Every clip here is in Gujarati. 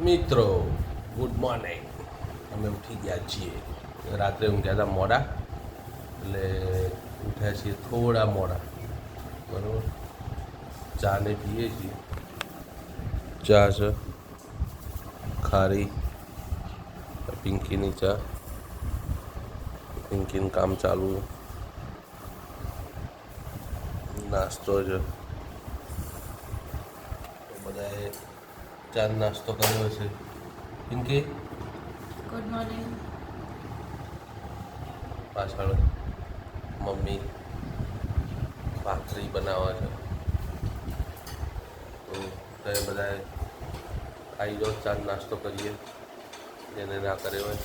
મિત્રો ગુડ મોર્નિંગ. અમે ઉઠી ગયા છીએ. રાત્રે ઊંઘ્યા હતા મોડા, એટલે ઉઠ્યા છીએ થોડા મોડા. બરાબર, ચા ને પીએ છીએ. ચા છે ખારી, પિંકીની ચા. પિંકીનું કામ ચાલુ. નાસ્તો છે, બધાએ ચા નાસ્તો કર્યો છે. Pinky good morning. પાછળ મમ્મી ભાખરી બનાવે છે, તો તમે બધાએ આવી જાઓ, ચા નાસ્તો કરીએ. જેને ના કર્યો હોય,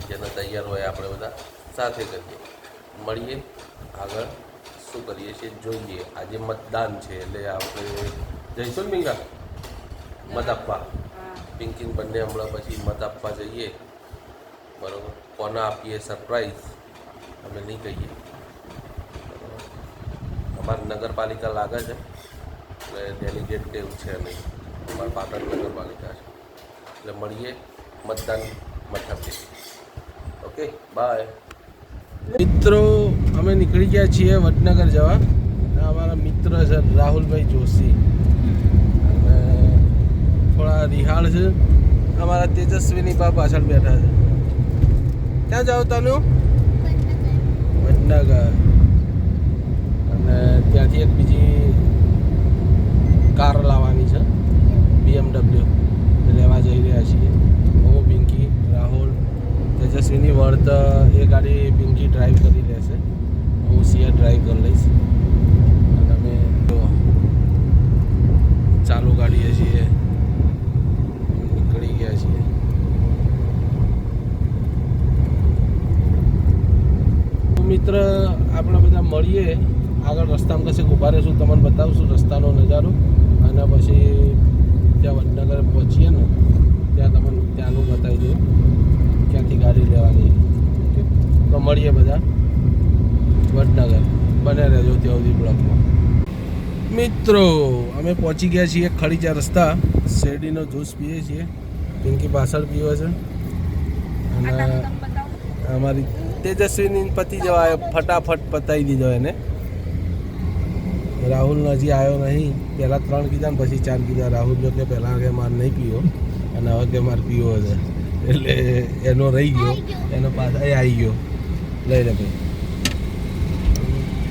જેને તૈયાર હોય, આપણે બધા સાથે કરીએ. મળીએ આગળ શું કરીએ છીએ જોઈએ. આજે મતદાન છે એટલે આપણે જઈશું ને મીંગા મત આપવા. પિંકીન બંને હમણાં પછી મત આપવા જઈએ. બરાબર, કોના આપીએ સરપ્રાઈઝ અમે નહીં કહીએ. અમારી નગરપાલિકા લાગે છે એટલે ડેલિગેટ કે એવું છે નહીં. અમારી પાટણ નગરપાલિકા છે એટલે મળીએ મતદાન મથકે. Okay, bye. મિત્રો અમે નીકળી ગયા છીએ વડનગર જવા. અમારા મિત્ર છે રાહુલભાઈ જોશી, અને થોડા રિહાળ છે. અમારા તેજસ્વીની પા પાછળ બેઠા છે. ક્યાં જાઓ તનું? વડનગર. અને ત્યાંથી એક બીજી કાર લાવવાની છે, BMW લેવા જઈ રહ્યા છીએ. હું, પિંકી, રાહુલ, તેજસ્વીની વર્ત એ ગાડી પિંકી ડ્રાઈવ કરી લેશે, હું સિયા ડ્રાઈવ કરી લઈશ. અને અમે ચાલુ ગાડીએ છીએ, નીકળી ગયા છીએ. મિત્ર આપણે બધા મળીએ આગળ રસ્તામાં કશે ઊભા રહીશું, તમને બતાવશું રસ્તાનો નજારો. અને પછી ત્યાં વડનગર પહોંચીએ ને ત્યાં તમને ત્યાંનું બતાવી દઉં ક્યાંથી ગાડી લેવાની. ઓકે, તો મળીએ બધા વડનગર. બને રહેજો ત્યાં સુધી બ્લોકમાં. મિત્રો અમે પહોંચી ગયા છીએ ખડીચા રસ્તા. શેરડીનો જ્યુસ પીએ છીએ. પિંકી પાછળ પીવે છે. અને અમારી તેજસ્વીની પતિ જવા ફટાફટ પતાવી દીધો એને. રાહુલ હજી આવ્યો નહીં. પહેલાં 3 કીધા ને પછી 4 કીધા. રાહુલ જો કે પહેલાં કે મારે નહીં પીવો, અને હવે કે મારે પીવો છે, એટલે એનો રહી ગયો, એનો પાછા એ આવી ગયો. લઈ લે ભાઈ.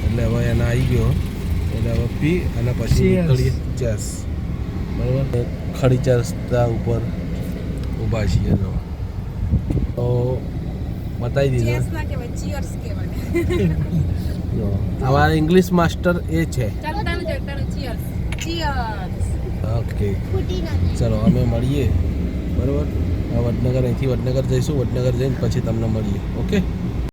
એટલે હવે એને આવી ગયો, એટલે હવે પી અને પછી નીકળીએ. ચેસ. બરાબર, ખડીચા રસ્તા ઉપર ઊભા છીએ. તો બતાવી દીધું. અમારા ઇંગ્લિશ માસ્ટર એ છે. ઓકે, ચલો અમે મળીએ. બરાબર, વડનગર, અહીંથી વડનગર જઈશું. વડનગર જઈને પછી તમને મળીએ. ઓકે.